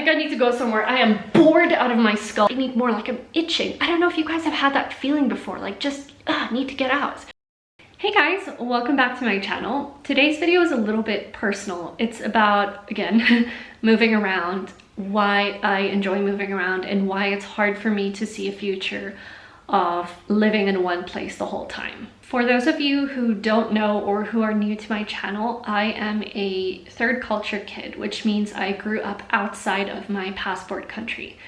think I need to go somewhere. I am bored out of my skull. I need more, like I'm itching. I don't know if you guys have had that feeling before, like just need to get out. Hey guys, welcome back to my channel. Today's video is a little bit personal. It's about, again, moving around, why I enjoy moving around, and why it's hard for me to see a future of living in one place the whole time. For those of you who don't know or who are new to my channel, I am a third culture kid, which means I grew up outside of my passport country.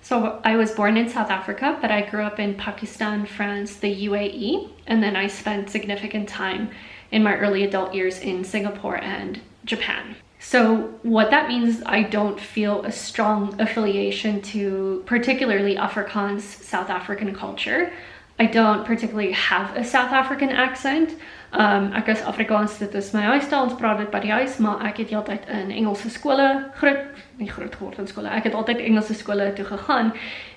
So I was born in South Africa, but I grew up in Pakistan, France, the UAE, and then I spent significant time in my early adult years in Singapore and Japan. So what that means, I don't feel a strong affiliation to particularly Afrikaans South African culture. I don't particularly have a South African accent. Ek is Afrikaans, dit is my huistaal, ons praat dit by die huis, maar ek het altyd in Engelse skole nie groot geword in skole. Ek het altyd Engelse skole toe gegaan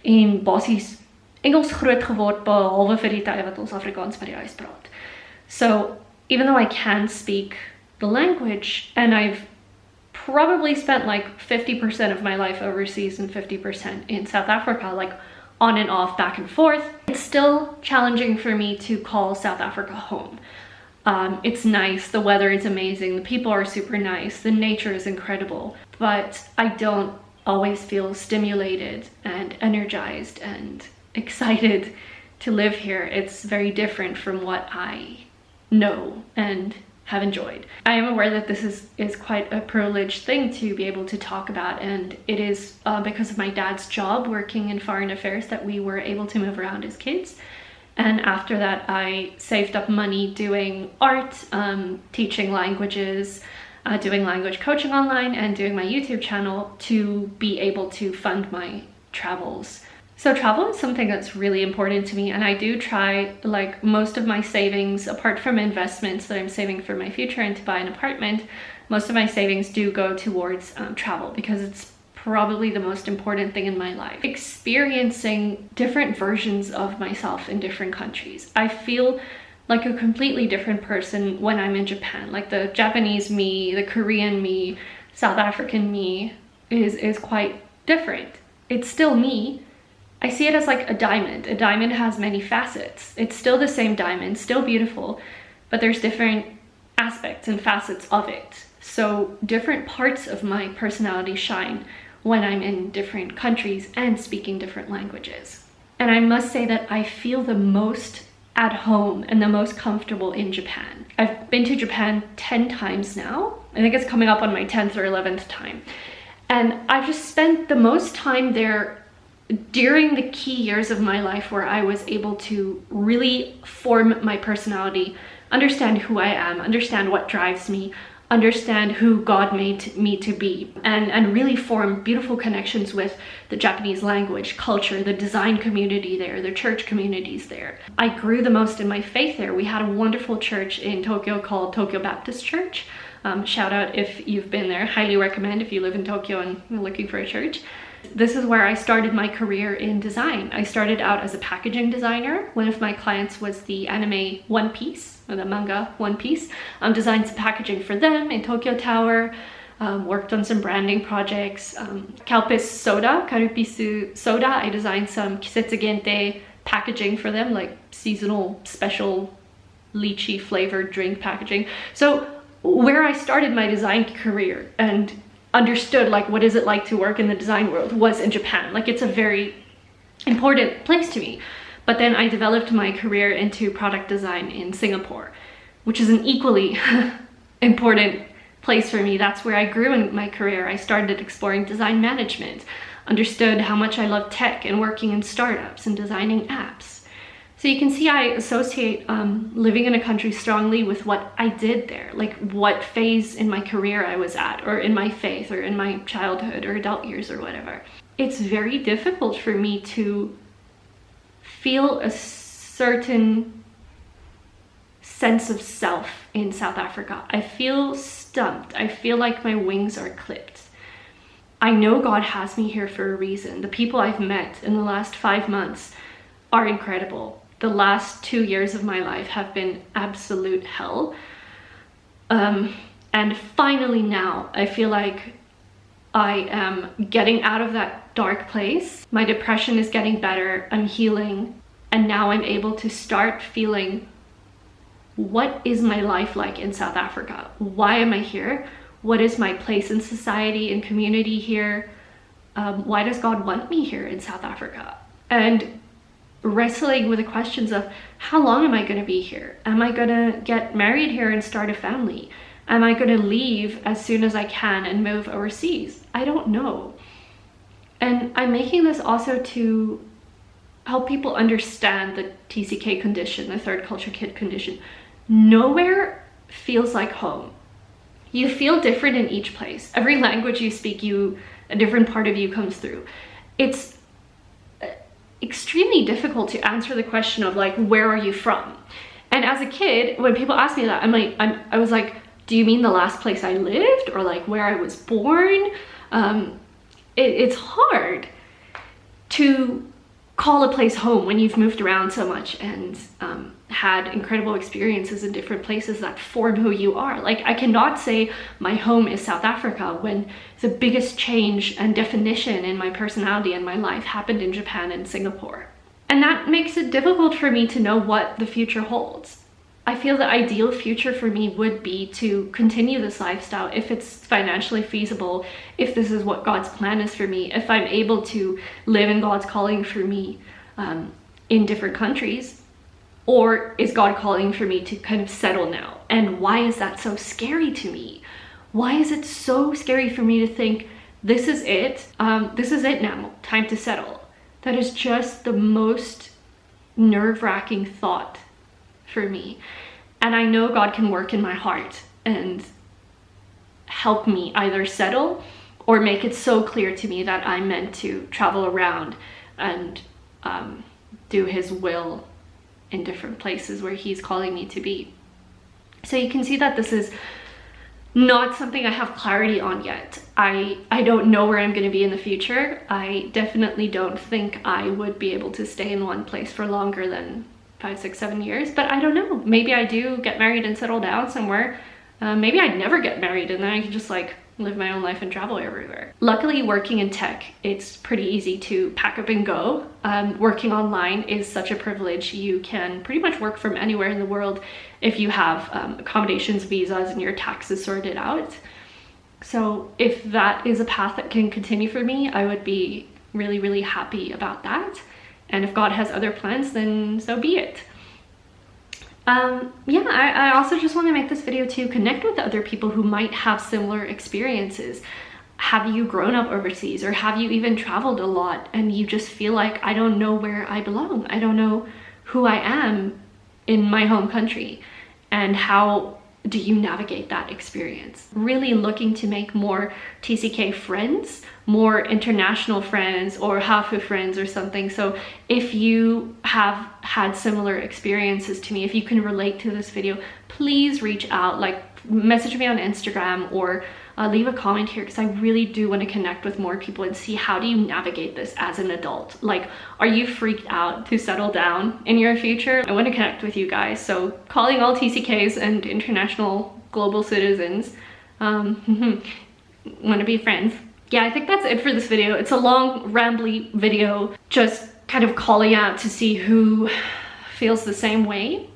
en basies Engels groot geword behalwe vir die tye wat ons Afrikaans by die huis praat. So even though I can speak the language, and I've probably spent like 50% of my life overseas and 50% in South Africa, like on and off, back and forth, it's still challenging for me to call South Africa home. It's nice, the weather is amazing, the people are super nice, the nature is incredible, but I don't always feel stimulated and energized and excited to live here. It's very different from what I know and have enjoyed. I am aware that this is quite a privileged thing to be able to talk about, and it is because of my dad's job working in foreign affairs that we were able to move around as kids. And after that, I saved up money doing art, teaching languages, doing language coaching online, and doing my YouTube channel to be able to fund my travels. So travel is something that's really important to me, and I do try, like most of my savings, apart from investments that I'm saving for my future and to buy an apartment, most of my savings do go towards travel, because it's probably the most important thing in my life. Experiencing different versions of myself in different countries. I feel like a completely different person when I'm in Japan. Like the Japanese me, the Korean me, South African me is quite different. It's still me. I see it as like a diamond. A diamond has many facets. It's still the same diamond, still beautiful, but there's different aspects and facets of it. So different parts of my personality shine when I'm in different countries and speaking different languages. And I must say that I feel the most at home and the most comfortable in Japan. I've been to Japan 10 times now. I think it's coming up on my 10th or 11th time. And I've just spent the most time there during the key years of my life where I was able to really form my personality, understand who I am, understand what drives me, understand who God made me to be, and really form beautiful connections with the Japanese language, culture, the design community there, the church communities there. I grew the most in my faith there. We had a wonderful church in Tokyo called Tokyo Baptist Church. Shout out if you've been there. Highly recommend if you live in Tokyo and you're looking for a church. This is where I started my career in design. I started out as a packaging designer. One of my clients was the anime One Piece, or the manga One Piece. Designed some packaging for them in Tokyo Tower, worked on some branding projects. Kalpis Soda, Karupisu Soda, I designed some Kisetsugente packaging for them, like seasonal special lychee flavored drink packaging. So where I started my design career and understood like what is it like to work in the design world was in Japan. Like it's a very important place to me. But then I developed my career into product design in Singapore, which is an equally important place for me. That's where I grew in my career. I started exploring design management, understood how much I love tech and working in startups and designing apps. So you can see I associate living in a country strongly with what I did there, like what phase in my career I was at, or in my faith, or in my childhood or adult years or whatever. It's very difficult for me to feel a certain sense of self in South Africa. I feel stumped. I feel like my wings are clipped. I know God has me here for a reason. The people I've met in the last 5 months are incredible. The last 2 years of my life have been absolute hell. And finally now, I feel like I am getting out of that dark place. My depression is getting better. I'm healing. And now I'm able to start feeling, what is my life like in South Africa? Why am I here? What is my place in society and community here? Why does God want me here in South Africa? And wrestling with the questions of, how long am I going to be here? Am I going to get married here and start a family? Am I going to leave as soon as I can and move overseas? I don't know. And I'm making this also to help people understand the TCK condition, the third culture kid condition. Nowhere feels like home. You feel different in each place. Every language you speak, a different part of you comes through. It's extremely difficult to answer the question of like, where are you from? And as a kid, when people ask me that, I was like, do you mean the last place I lived, or like where I was born? It's hard to call a place home when you've moved around so much and had incredible experiences in different places that form who you are. Like, I cannot say my home is South Africa when the biggest change and definition in my personality and my life happened in Japan and Singapore. And that makes it difficult for me to know what the future holds. I feel the ideal future for me would be to continue this lifestyle if it's financially feasible, if this is what God's plan is for me, if I'm able to live in God's calling for me in different countries. Or is God calling for me to kind of settle now? And why is that so scary to me? Why is it so scary for me to think, this is it now, time to settle? That is just the most nerve-wracking thought for me. And I know God can work in my heart and help me either settle or make it so clear to me that I'm meant to travel around and do his will in different places where he's calling me to be. So you can see that this is not something I have clarity on yet. I don't know where I'm going to be in the future. I definitely don't think I would be able to stay in one place for longer than 5, 6, 7 years, but I don't know. Maybe I do get married and settle down somewhere. Maybe I never get married and then I can just like live my own life and travel everywhere. Luckily, working in tech, it's pretty easy to pack up and go. Working online is such a privilege. You can pretty much work from anywhere in the world if you have accommodations, visas, and your taxes sorted out. So if that is a path that can continue for me, I would be really, really happy about that. And if God has other plans, then so be it. Yeah, I also just want to make this video to connect with other people who might have similar experiences. Have you grown up overseas, or have you even traveled a lot and you just feel like, I don't know where I belong. I don't know who I am in my home country. And how do you navigate that experience? Really looking to make more TCK friends, more international friends, or Hafu friends or something. So if you have had similar experiences to me, if you can relate to this video, please reach out, like message me on Instagram or leave a comment here, because I really do want to connect with more people and see, how do you navigate this as an adult? Like, are you freaked out to settle down in your future? I want to connect with you guys. So calling all TCKs and international global citizens, want to be friends. Yeah, I think that's it for this video. It's a long, rambly video, just kind of calling out to see who feels the same way,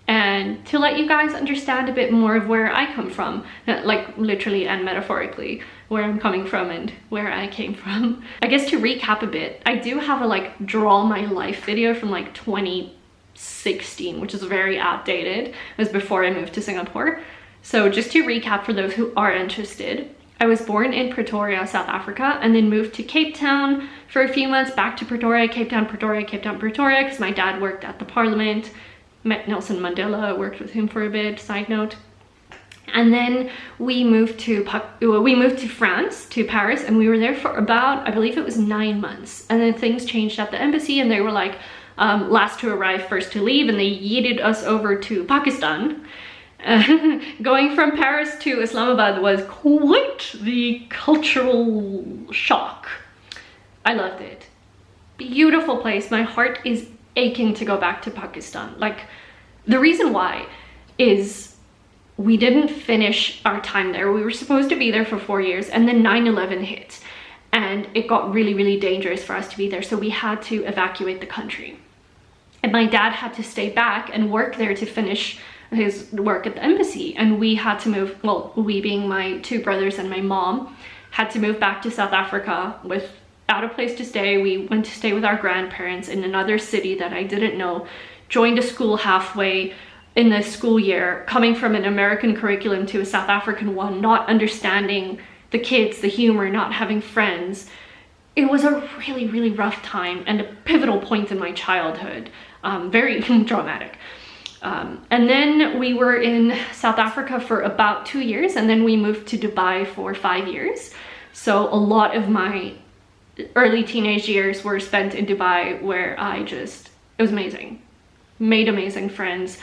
and to let you guys understand a bit more of where I come from, like literally and metaphorically, where I'm coming from and where I came from. I guess to recap a bit, I do have a like draw my life video from like 2016, which is very outdated. It was before I moved to Singapore. So just to recap for those who are interested, I was born in Pretoria, South Africa, and then moved to Cape Town for a few months, back to Pretoria, Cape Town, Pretoria, Cape Town, Pretoria, because my dad worked at the Parliament. Met Nelson Mandela, worked with him for a bit, side note. And then we moved to France, to Paris, and we were there for about, I believe it was 9 months. And then things changed at the embassy, and they were like, last to arrive, first to leave, and they yeeted us over to Pakistan. Going from Paris to Islamabad was quite the cultural shock. I loved it. Beautiful place. My heart is aching to go back to Pakistan. Like, the reason why is we didn't finish our time there. We were supposed to be there for 4 years, and then 9/11 hit, and it got really, really dangerous for us to be there. So we had to evacuate the country. And my dad had to stay back and work there to finish his work at the embassy. And we had to move, well, we being my 2 brothers and my mom, had to move back to South Africa without a place to stay. We went to stay with our grandparents in another city that I didn't know, joined a school halfway in the school year, coming from an American curriculum to a South African one, not understanding the kids, the humor, not having friends. It was a really, really rough time and a pivotal point in my childhood. Very traumatic. And then we were in South Africa for about 2 years, and then we moved to Dubai for 5 years. So a lot of my early teenage years were spent in Dubai, where it was amazing. Made amazing friends,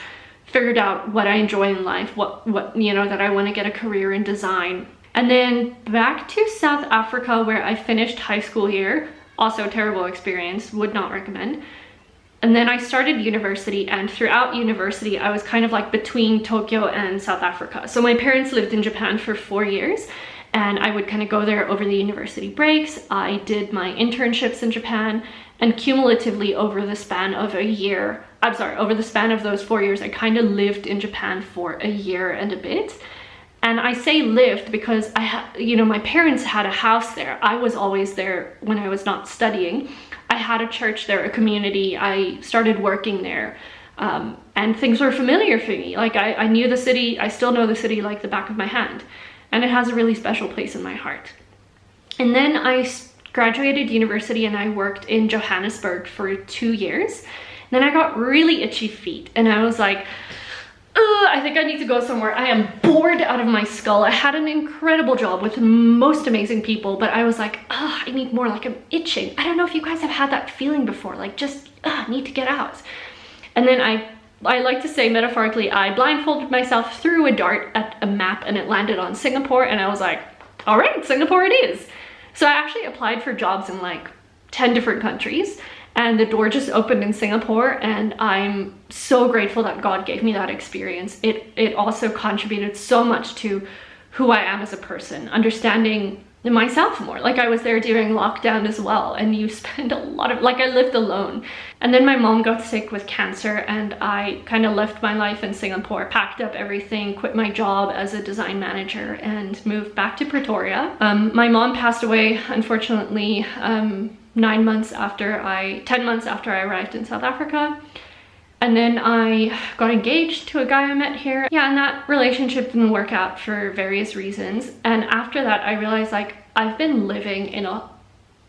figured out what I enjoy in life, what you know, that I want to get a career in design. And then back to South Africa, where I finished high school here. Also a terrible experience, would not recommend. And then I started university, and throughout university, I was kind of like between Tokyo and South Africa. So my parents lived in Japan for 4 years, and I would kind of go there over the university breaks. I did my internships in Japan, and cumulatively over the span of over the span of those 4 years, I kind of lived in Japan for a year and a bit. And I say lived because my parents had a house there. I was always there when I was not studying. I had a church there, a community. I started working there, and things were familiar for me. Like I knew the city. I still know the city like the back of my hand, and it has a really special place in my heart. And then I graduated university, and I worked in Johannesburg for 2 years. Then I got really itchy feet, and I was like, I think I need to go somewhere. I am bored out of my skull. I had an incredible job with the most amazing people, but I was like, I need more. Like, I'm itching. I don't know if you guys have had that feeling before, like just need to get out. And then I like to say metaphorically, I blindfolded myself, threw a dart at a map, and it landed on Singapore, and I was like, all right, Singapore it is. So I actually applied for jobs in like 10 different countries, and the door just opened in Singapore, and I'm so grateful that God gave me that experience. It also contributed so much to who I am as a person, understanding myself more. Like, I was there during lockdown as well, and you spend a lot of, like, I lived alone. And then my mom got sick with cancer, and I kind of left my life in Singapore, packed up everything, quit my job as a design manager, and moved back to Pretoria. My mom passed away, unfortunately, 10 months after I arrived in South Africa. And then I got engaged to a guy I met here. Yeah, and that relationship didn't work out for various reasons. And after that, I realized, like, I've been living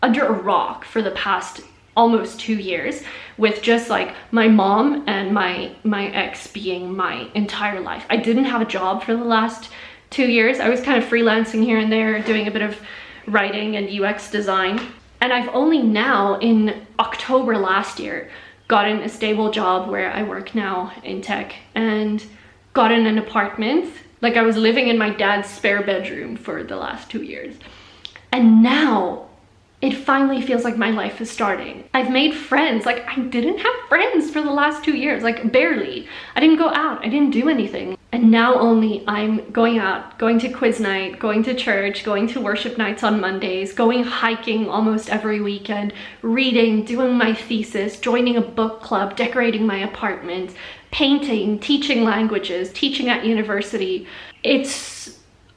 under a rock for the past almost 2 years, with just like my mom and my ex being my entire life. I didn't have a job for the last 2 years. I was kind of freelancing here and there, doing a bit of writing and UX design. And I've only now, in October last year, gotten a stable job where I work now in tech, and gotten an apartment. Like, I was living in my dad's spare bedroom for the last 2 years. And now it finally feels like my life is starting. I've made friends. Like, I didn't have friends for the last 2 years, like barely. I didn't go out, I didn't do anything. And now only I'm going out, going to quiz night, going to church, going to worship nights on Mondays, going hiking almost every weekend, reading, doing my thesis, joining a book club, decorating my apartment, painting, teaching languages, teaching at university.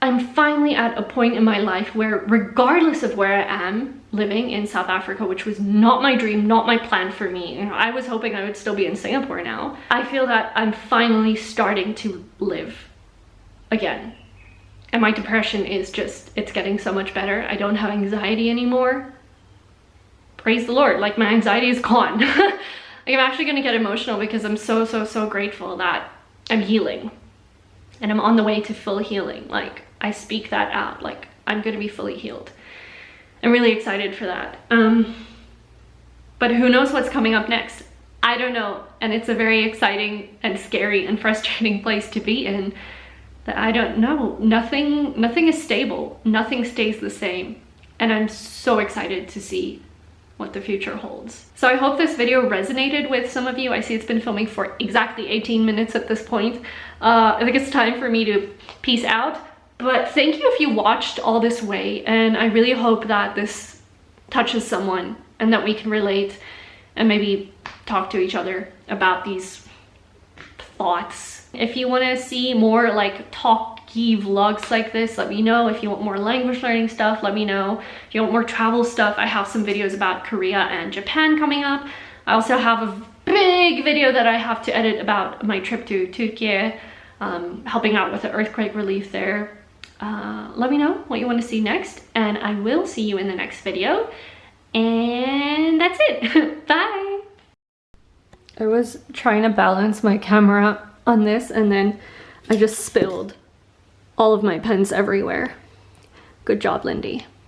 I'm finally at a point in my life where, regardless of where I am living in South Africa, which was not my dream, not my plan for me, you know, I was hoping I would still be in Singapore now. I feel that I'm finally starting to live again. And my depression is it's getting so much better. I don't have anxiety anymore. Praise the Lord, like, my anxiety is gone. Like, I'm actually gonna get emotional because I'm so grateful that I'm healing. And I'm on the way to full healing. Like, I speak that out, like, I'm gonna be fully healed. I'm really excited for that. But who knows what's coming up next? I don't know. And it's a very exciting and scary and frustrating place to be in, that I don't know. Nothing is stable. Nothing stays the same. And I'm so excited to see what the future holds. So I hope this video resonated with some of you. I see it's been filming for exactly 18 minutes at this point. I think it's time for me to peace out. But thank you if you watched all this way, and I really hope that this touches someone and that we can relate and maybe talk to each other about these thoughts. If you want to see more like talky vlogs like this, let me know. If you want more language learning stuff, let me know. If you want more travel stuff, I have some videos about Korea and Japan coming up. I also have a big video that I have to edit about my trip to Turkey, helping out with the earthquake relief there. Let me know what you want to see next, and I will see you in the next video. And that's it. Bye. I was trying to balance my camera on this, and then I just spilled all of my pens everywhere. Good job, Lindie.